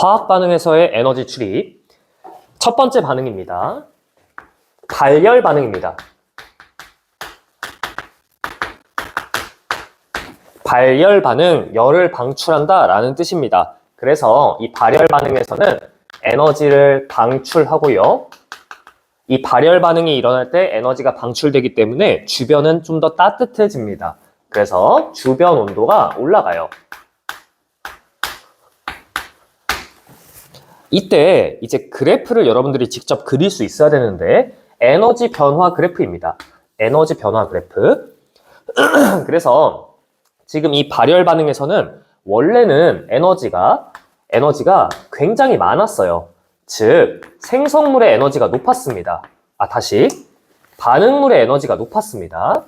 화학 반응에서의 에너지 출입. 첫 번째 반응입니다. 발열 반응입니다. 발열 반응, 열을 방출한다 라는 뜻입니다. 그래서 이 발열 반응에서는 에너지를 방출하고요. 이 발열 반응이 일어날 때 에너지가 방출되기 때문에 주변은 좀 더 따뜻해집니다. 그래서 주변 온도가 올라가요. 이때 이제 그래프를 여러분들이 직접 그릴 수 있어야 되는데 에너지 변화 그래프입니다. 에너지 변화 그래프. 그래서 지금 이 발열 반응에서는 원래는 에너지가 굉장히 많았어요. 즉 생성물의 에너지가 높았습니다. 다시 반응물의 에너지가 높았습니다.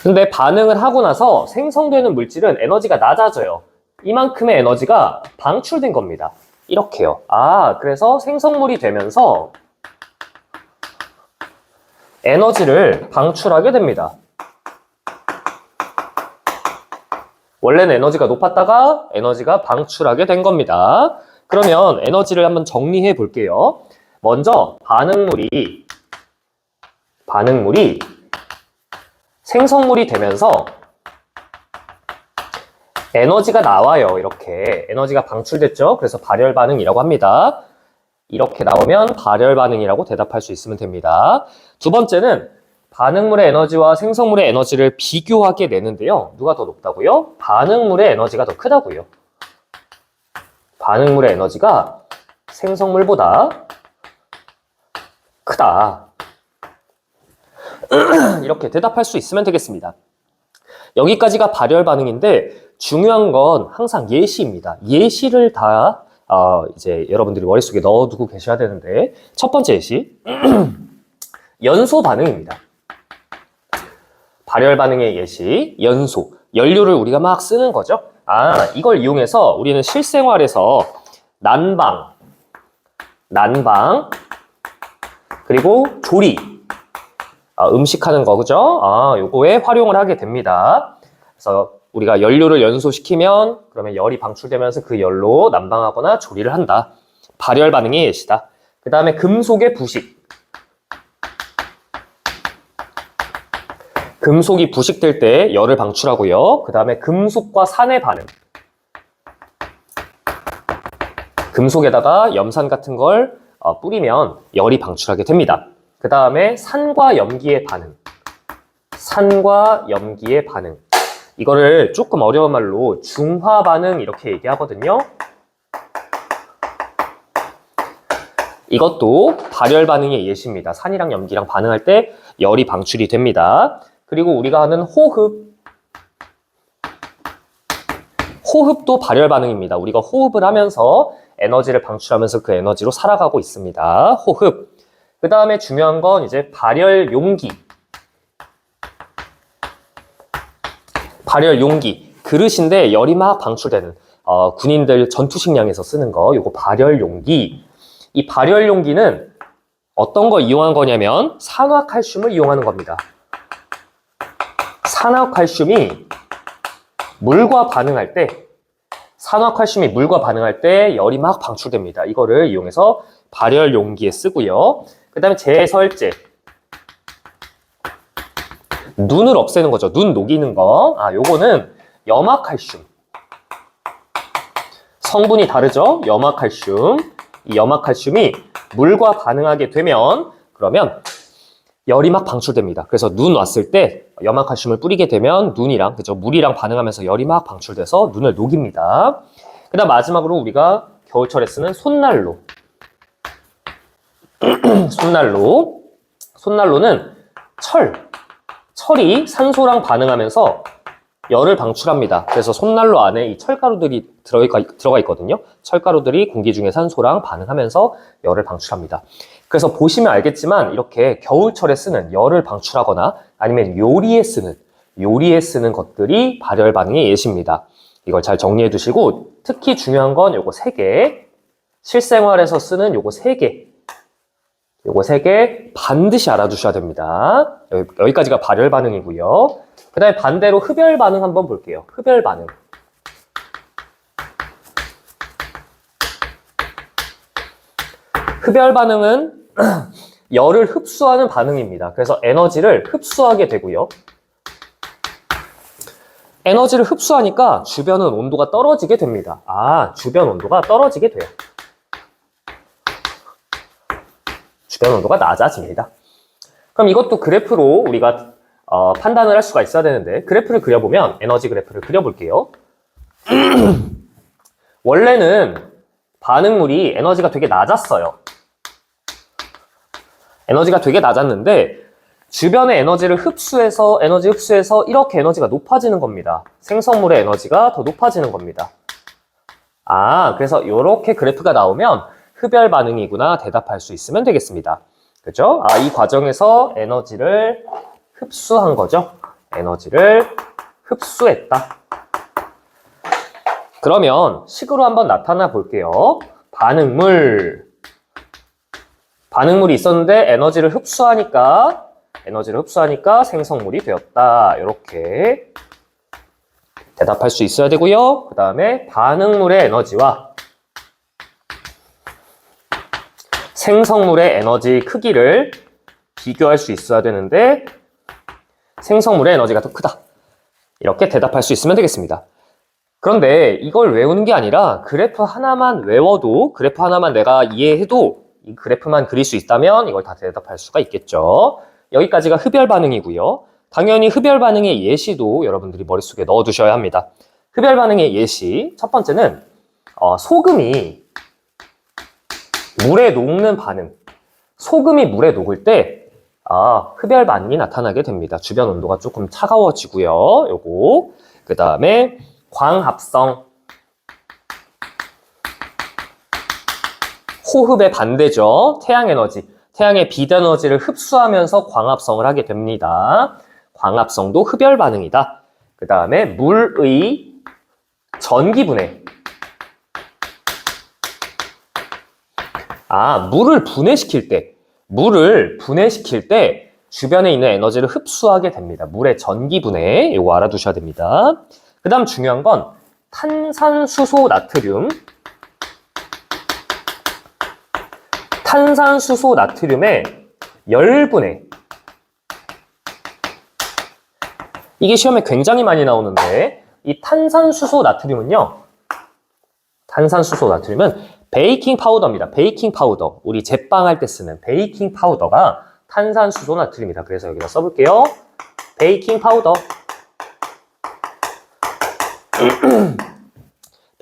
근데 반응을 하고 나서 생성되는 물질은 에너지가 낮아져요. 이만큼의 에너지가 방출된 겁니다. 이렇게요. 그래서 생성물이 되면서 에너지를 방출하게 됩니다. 원래는 에너지가 높았다가 에너지가 방출하게 된 겁니다. 그러면 에너지를 한번 정리해 볼게요. 먼저 반응물이 생성물이 되면서 에너지가 나와요. 이렇게 에너지가 방출됐죠. 그래서 발열 반응이라고 합니다. 이렇게 나오면 발열 반응이라고 대답할 수 있으면 됩니다. 두 번째는 반응물의 에너지와 생성물의 에너지를 비교하게 되는데요. 누가 더 높다고요? 반응물의 에너지가 더 크다고요. 반응물의 에너지가 생성물보다 크다. 이렇게 대답할 수 있으면 되겠습니다. 여기까지가 발열 반응인데 중요한 건 항상 예시입니다. 예시를 다 이제 여러분들이 머릿속에 넣어두고 계셔야 되는데 첫 번째 예시 연소 반응입니다. 발열 반응의 예시 연소. 연료를 우리가 막 쓰는 거죠. 이걸 이용해서 우리는 실생활에서 난방 그리고 조리 음식하는 거 그죠? 요거에 활용을 하게 됩니다. 그래서 우리가 연료를 연소시키면 그러면 열이 방출되면서 그 열로 난방하거나 조리를 한다. 발열 반응의 예시다. 그 다음에 금속의 부식. 금속이 부식될 때 열을 방출하고요. 그 다음에 금속과 산의 반응. 금속에다가 염산 같은 걸 뿌리면 열이 방출하게 됩니다. 그 다음에 산과 염기의 반응. 산과 염기의 반응. 이거를 조금 어려운 말로 중화 반응 이렇게 얘기하거든요. 이것도 발열 반응의 예시입니다. 산이랑 염기랑 반응할 때 열이 방출이 됩니다. 그리고 우리가 하는 호흡도 발열 반응입니다. 우리가 호흡을 하면서 에너지를 방출하면서 그 에너지로 살아가고 있습니다. 호흡. 그 다음에 중요한 건 이제 발열 용기. 발열 용기. 그릇인데 열이 막 방출되는 군인들 전투식량에서 쓰는 거 요거 발열 용기. 이 발열 용기는 어떤 거 이용한 거냐면 산화칼슘을 이용하는 겁니다. 산화칼슘이 물과 반응할 때 열이 막 방출됩니다. 이거를 이용해서 발열 용기에 쓰고요. 그 다음에 제설제. 눈을 없애는 거죠. 눈 녹이는 거. 요거는 염화칼슘. 성분이 다르죠? 염화칼슘. 이 염화칼슘이 물과 반응하게 되면 그러면 열이 막 방출됩니다. 그래서 눈 왔을 때 염화칼슘을 뿌리게 되면 눈이랑 물이랑 반응하면서 열이 막 방출돼서 눈을 녹입니다. 그 다음 마지막으로 우리가 겨울철에 쓰는 손난로. 손난로는 철이 산소랑 반응하면서 열을 방출합니다. 그래서 손난로 안에 이 철가루들이 들어가 있거든요. 철가루들이 공기 중에 산소랑 반응하면서 열을 방출합니다. 그래서 보시면 알겠지만 이렇게 겨울철에 쓰는 열을 방출하거나 아니면 요리에 쓰는 것들이 발열 반응의 예시입니다. 이걸 잘 정리해 두시고 특히 중요한 건 요거 3개. 실생활에서 쓰는 요거 3개. 요거 3개 반드시 알아두셔야 됩니다. 여기까지가 발열 반응이고요. 그 다음에 반대로 흡열 반응 한번 볼게요. 흡열 반응. 흡열 반응은 열을 흡수하는 반응입니다. 그래서 에너지를 흡수하게 되고요. 에너지를 흡수하니까 주변은 온도가 떨어지게 됩니다. 주변 온도가 떨어지게 돼요. 주변 온도가 낮아집니다. 그럼 이것도 그래프로 우리가 판단을 할 수가 있어야 되는데, 그래프를 그려보면, 에너지 그래프를 그려볼게요. 원래는 반응물이 에너지가 되게 낮았어요. 에너지가 되게 낮았는데 주변의 에너지를 흡수해서 이렇게 에너지가 높아지는 겁니다. 생성물의 에너지가 더 높아지는 겁니다. 그래서 이렇게 그래프가 나오면 흡열 반응이구나 대답할 수 있으면 되겠습니다. 그죠? 이 과정에서 에너지를 흡수한 거죠. 에너지를 흡수했다. 그러면 식으로 한번 나타나 볼게요. 반응물이 있었는데 에너지를 흡수하니까 생성물이 되었다. 이렇게 대답할 수 있어야 되고요. 그 다음에 반응물의 에너지와 생성물의 에너지 크기를 비교할 수 있어야 되는데 생성물의 에너지가 더 크다. 이렇게 대답할 수 있으면 되겠습니다. 그런데 이걸 외우는 게 아니라 그래프 하나만 외워도, 그래프 하나만 내가 이해해도 이 그래프만 그릴 수 있다면 이걸 다 대답할 수가 있겠죠. 여기까지가 흡열 반응이고요. 당연히 흡열 반응의 예시도 여러분들이 머릿속에 넣어두셔야 합니다. 흡열 반응의 예시, 첫 번째는 소금이 물에 녹는 반응. 소금이 물에 녹을 때 흡열 반응이 나타나게 됩니다. 주변 온도가 조금 차가워지고요. 요거. 그 다음에 광합성. 호흡의 반대죠. 태양에너지. 태양의 빛에너지를 흡수하면서 광합성을 하게 됩니다. 광합성도 흡열 반응이다. 그 다음에 물의 전기분해. 물을 분해시킬 때 주변에 있는 에너지를 흡수하게 됩니다. 물의 전기분해. 이거 알아두셔야 됩니다. 그 다음 중요한 건 탄산수소 나트륨. 탄산수소 나트륨의 열분해. 이게 시험에 굉장히 많이 나오는데 이 탄산수소 나트륨은 베이킹 파우더입니다. 베이킹 파우더. 우리 제빵할 때 쓰는 베이킹 파우더가 탄산수소 나트륨이다. 그래서 여기다 써볼게요. 베이킹 파우더.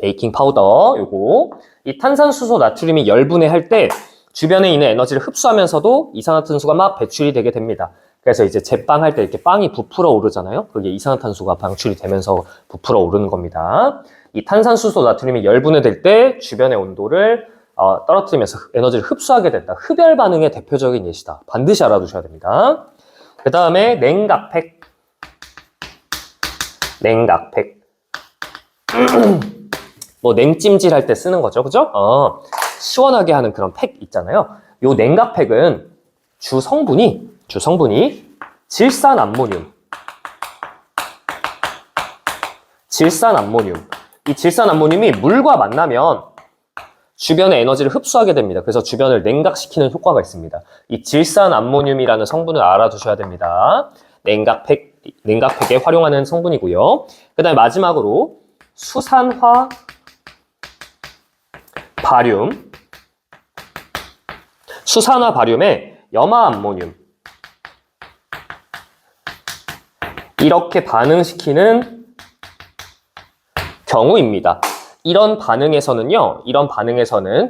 베이킹 파우더. 요거. 이 탄산수소 나트륨이 열분해할 때 주변에 있는 에너지를 흡수하면서도 이산화탄소가 막 배출이 되게 됩니다. 그래서 이제 제빵할 때 이렇게 빵이 부풀어 오르잖아요. 그게 이산화탄소가 방출이 되면서 부풀어 오르는 겁니다. 이 탄산수소 나트륨이 열분해될 때 주변의 온도를 떨어뜨리면서 에너지를 흡수하게 된다. 흡열 반응의 대표적인 예시다. 반드시 알아두셔야 됩니다. 그 다음에 냉각팩. 뭐 냉찜질 할 때 쓰는 거죠. 그죠? 시원하게 하는 그런 팩 있잖아요. 요 냉각팩은 주성분이 질산암모늄. 이 질산암모늄이 물과 만나면 주변의 에너지를 흡수하게 됩니다. 그래서 주변을 냉각시키는 효과가 있습니다. 이 질산암모늄이라는 성분을 알아두셔야 됩니다. 냉각팩에 활용하는 성분이고요. 그 다음에 마지막으로 수산화 바륨. 수산화 바륨에 염화암모늄. 이렇게 반응시키는 경우입니다. 이런 반응에서는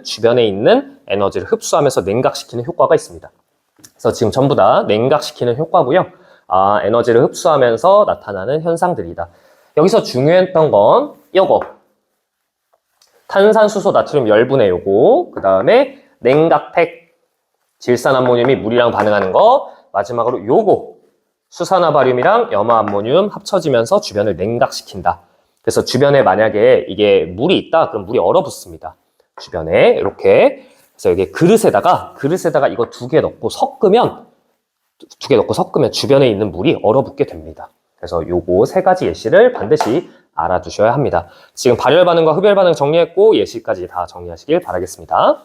주변에 있는 에너지를 흡수하면서 냉각시키는 효과가 있습니다. 그래서 지금 전부 다 냉각시키는 효과고요. 에너지를 흡수하면서 나타나는 현상들이다. 여기서 중요했던 건 요거. 탄산수소 나트륨 열분해 요거. 그 다음에 냉각팩. 질산암모늄이 물이랑 반응하는 거. 마지막으로 요거. 수산화 바륨이랑 염화암모늄 합쳐지면서 주변을 냉각시킨다. 그래서 주변에 만약에 이게 물이 있다, 그럼 물이 얼어붙습니다. 주변에 이렇게. 그래서 여기 그릇에다가 이거 두 개 넣고 섞으면 주변에 있는 물이 얼어붙게 됩니다. 그래서 요거 세 가지 예시를 반드시 알아두셔야 합니다. 지금 발열 반응과 흡열 반응 정리했고 예시까지 다 정리하시길 바라겠습니다.